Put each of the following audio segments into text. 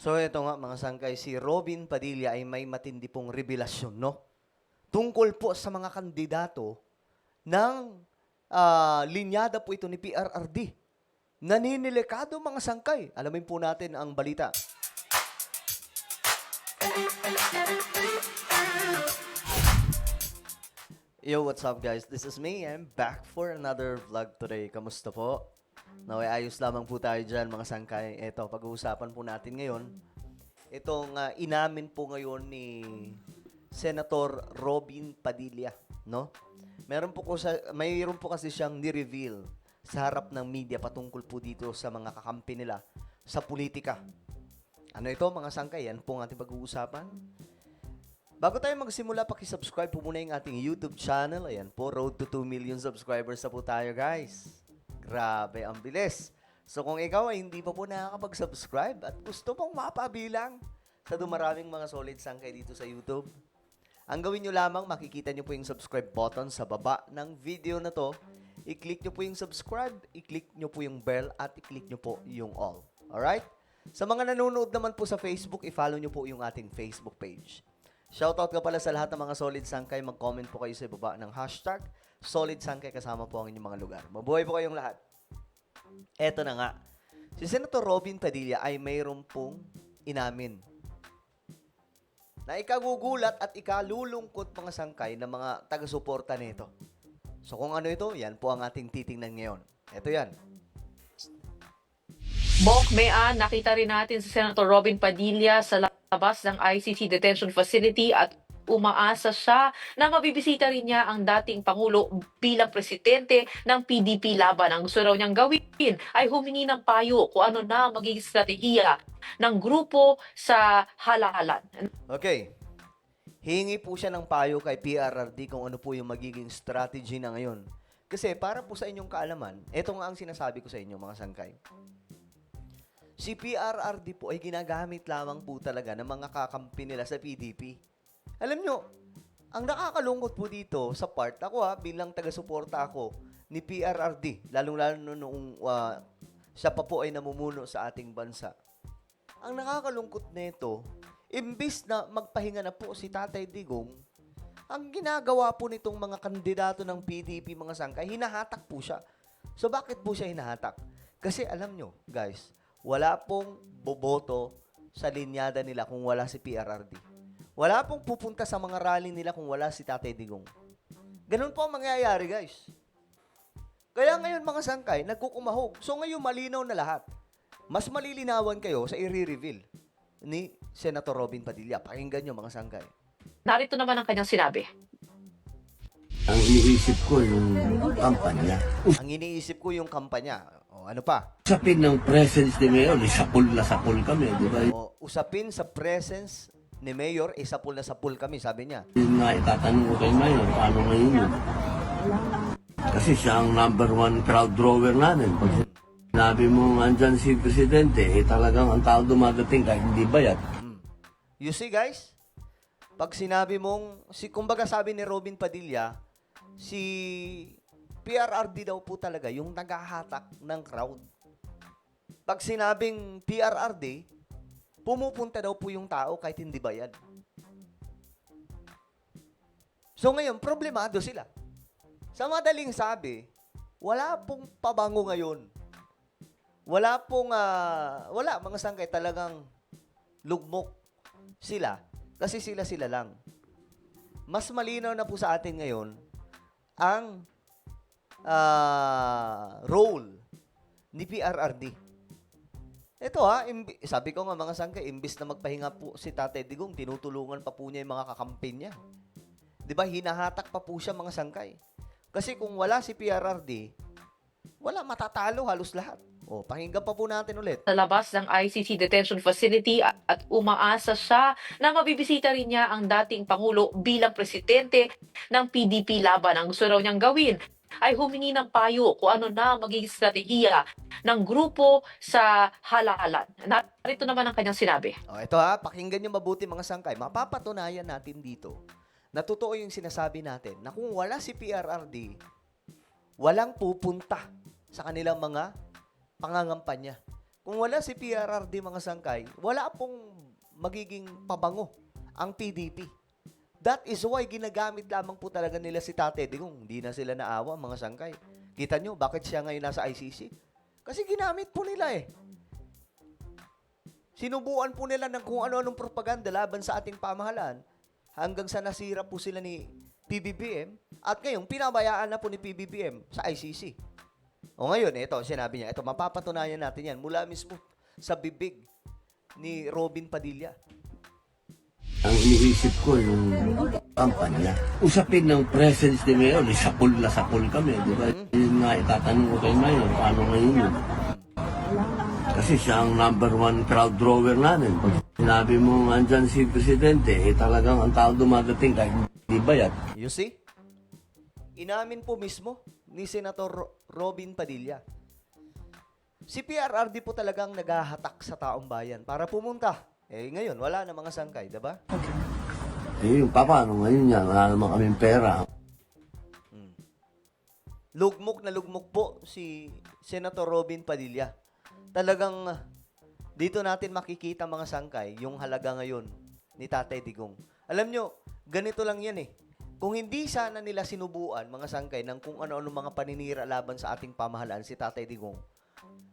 So ito nga mga sangkay, si Robin Padilla ay may matindi pong revelasyon, no? Tungkol po sa mga kandidato ng linyada po ito ni PRRD. Naninilikado mga sangkay. Alamin po natin ang balita. Yo, what's up guys? This is me. I'm back for another vlog today. Kamusta po? Naway ayos lamang po tayo dyan mga sangkay. Ito, pag-uusapan po natin ngayon. Itong inamin po ngayon ni Senator Robin Padilla, no? Mayroon po kasi siyang ni-reveal sa harap ng media patungkol po dito sa mga kakampi nila sa politika. Ano ito mga sangkay? Yan po ang ating pag-uusapan. Bago tayo magsimula, paki-subscribe po muna yung ating YouTube channel. Ayan po, road to 2 million subscribers na po tayo, guys. Grabe, ang bilis. So kung ikaw ay hindi pa po nakakapag-subscribe at gusto pong mapabilang sa dumaraming mga solid sangkay dito sa YouTube, ang gawin nyo lamang, makikita nyo po yung subscribe button sa baba ng video na to. I-click nyo po yung subscribe, i-click nyo po yung bell, at i-click nyo po yung all. Alright? Sa mga nanonood naman po sa Facebook, i-follow nyo po yung ating Facebook page. Shoutout ka pala sa lahat ng mga solid sangkay. Mag-comment po kayo sa baba ng hashtag solid sangkay kasama po ang inyong mga lugar. Mabuhay po kayong lahat. Eto na nga. Si Senator Robin Padilla ay mayroon pong inamin na ikagugulat at ikalulungkot mga sangkay ng mga taga-suporta nito. So kung ano ito, yan po ang ating titingnan ngayon. Ito yan. Bok, Mean, nakita rin natin si Senator Robin Padilla sa labas ng ICC Detention Facility at umaasa siya na mabibisita rin niya ang dating Pangulo bilang presidente ng PDP laban. Ang gusto raw niyang gawin ay humingi ng payo kung ano na magiging strategiya ng grupo sa halalan. Okay. Hingi po siya ng payo kay PRRD kung ano po yung magiging strategy na ngayon. Kasi para po sa inyong kaalaman, ito nga ang sinasabi ko sa inyo mga sangkay. Si PRRD po ay ginagamit lamang po talaga ng mga kakampi nila sa PDP. Alam nyo, ang nakakalungkot po dito sa part, ako bilang taga-suporta ako ni PRRD, lalong-lalo noong siya pa po ay namumuno sa ating bansa. Ang nakakalungkot nito, imbis na magpahinga na po si Tatay Digong, ang ginagawa po nitong mga kandidato ng PDP mga sangkay, hinahatak po siya. So bakit po siya hinahatak? Kasi alam nyo, guys, wala pong boboto sa linyada nila kung wala si PRRD. Wala pong pupunta sa mga rally nila kung wala si Tatay Digong. Ganun po ang mangyayari, guys. Kaya ngayon mga sangkay, nagkukumahog. So ngayon malinaw na lahat. Mas malilinawan kayo sa i-reveal ni Senator Robin Padilla. Pakinggan nyo mga sangkay. Narito naman ang kanyang sinabi. Ang iniisip ko yung kampanya. Ang iniisip ko yung kampanya. O ano pa? Usapin ng presence ni Mayor, sapul na sapul kami, di ba? O, usapin sa presence ni Mayor, sapul na sapul kami, sabi niya. Yun nga itatanong ko kay Mayor, paano ngayon yun? Kasi siya ang number one crowd drawer natin. Pag sinabi mo andyan si Presidente, talagang ang tao dumadating kahit hindi bayad. You see guys? Pag sinabi mong, kumbaga sabi ni Robin Padilla, si PRRD daw po talaga yung naghahatak ng crowd. Pag sinabing PRRD, pumupunta daw po yung tao kahit hindi bayad. So ngayon, problemado sila. Sa madaling sabi, wala pong pabango ngayon. Wala pong, wala mga sangkay talagang lugmok sila kasi sila lang. Mas malinaw na po sa atin ngayon ang role ni PRRD. Ito sabi ko nga mga sangkay, imbis na magpahinga po si Tatay Digong, tinutulungan pa po niya yung mga kakampi niya. Diba, hinahatak pa po siya mga sangkay. Kasi kung wala si PRRD, wala, matatalo halos lahat. O, pakinggan pa po natin ulit. Sa labas ng ICC Detention Facility at umaasa siya na mabibisita rin niya ang dating Pangulo bilang presidente ng PDP laban. Ang gusto raw niyang gawin ay humingi ng payo kung ano na magiging strategiya ng grupo sa halalan. Narito naman ang kanyang sinabi. O, ito pakinggan niyo mabuti mga sangkay. Mapapatunayan natin dito na totoo yung sinasabi natin na kung wala si PRRD, walang pupunta sa kanilang mga pangangampanya. Kung wala si PRRD mga sangkay, wala pong magiging pabango ang PDP. That is why ginagamit lamang po talaga nila si Tate Digong. Hindi na sila naawa mga sangkay. Kita nyo, bakit siya ngayon nasa ICC? Kasi ginamit po nila eh. Sinubuan po nila ng kung ano-anong propaganda laban sa ating pamahalaan hanggang sa nasira po sila ni PBBM at ngayon pinabayaan na po ni PBBM sa ICC. O ngayon, ito, sinabi niya, ito, mapapatunayan natin yan mula mismo sa bibig ni Robin Padilla. Ang iniisip ko yung kampanya. Usapin ng presence ni Mayor, sapul na sapul kami, di ba? Yun nga, itatanong ko kay Mayor, paano ngayon yun? Kasi siya ang number one crowd drawer namin. Pag sinabi mo andyan si Presidente, talagang ang tao dumadating kahit hindi bayad. You see? Inamin po mismo ni Senator Robin Padilla. Si PRRD po talagang naghahatak sa taong bayan para pumunta. Eh ngayon, wala na mga sangkay, diba? Yung paano ngayon yan? Wala naman kaming pera. Lugmok na lugmok po si Senator Robin Padilla. Talagang dito natin makikita mga sangkay yung halaga ngayon ni Tatay Digong. Alam nyo, ganito lang yan eh. Kung hindi sana nila sinubuan mga sangkay ng kung ano-ano mga paninira laban sa ating pamahalaan si Tatay Digong,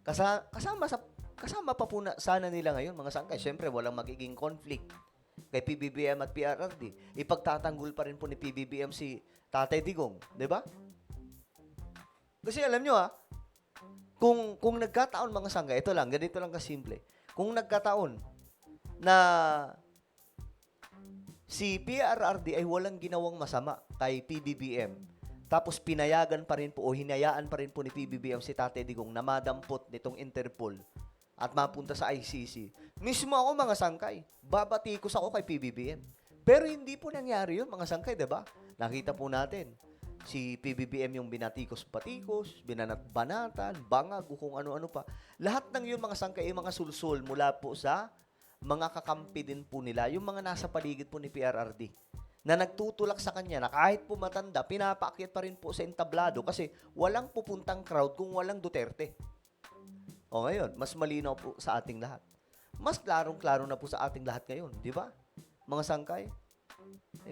kasama pa po sana nila ngayon mga sangkay. Siyempre, walang magiging conflict kay PBBM at PRRD. Ipagtatanggol pa rin po ni PBBM si Tatay Digong. Di ba? Kasi alam nyo kung nagkataon mga sangkay, ito lang, ganito lang kasimple. Kung nagkataon na si PRRD ay walang ginawang masama kay PBBM, tapos pinayagan pa rin po o hinayaan pa rin po ni PBBM si Tatay Digong na madampot nitong Interpol at mapunta sa ICC. Mismo ako mga sangkay, babatikos ako kay PBBM. Pero hindi po nangyari yun mga sangkay, diba? Nakita po natin, si PBBM yung binatikos-patikos, binanat-banatan, bangag, o kung ano-ano pa. Lahat ng yun mga sangkay ay mga sulsul mula po sa mga kakampi din po nila, yung mga nasa paligid po ni PRRD, na nagtutulak sa kanya na kahit po matanda, pinapaakyat pa rin po sa entablado kasi walang pupuntang crowd kung walang Duterte. O ngayon, mas malinaw po sa ating lahat. Mas klarong-klaro na po sa ating lahat ngayon, di ba? Mga sangkay.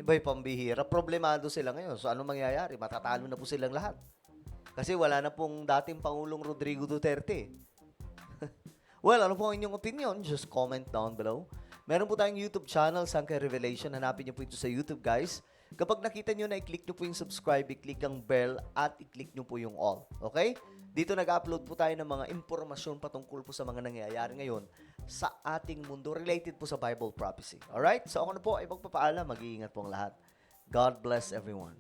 Iba'y pambihira. Problemado sila ngayon. So, ano mangyayari? Matatalo na po silang lahat. Kasi wala na pong dating Pangulong Rodrigo Duterte. Well, ano po ang inyong opinion? Just comment down below. Meron po tayong YouTube channel, Sangkay Revelation. Hanapin niyo po ito sa YouTube, guys. Kapag nakita niyo na, i-click niyo po yung subscribe, i-click ang bell, at i-click niyo po yung all. Okay? Dito nag-upload po tayo ng mga impormasyon patungkol po sa mga nangyayari ngayon sa ating mundo related po sa Bible prophecy. Alright? So ako na po ay magpapaalam. Mag-iingat po ang lahat. God bless everyone.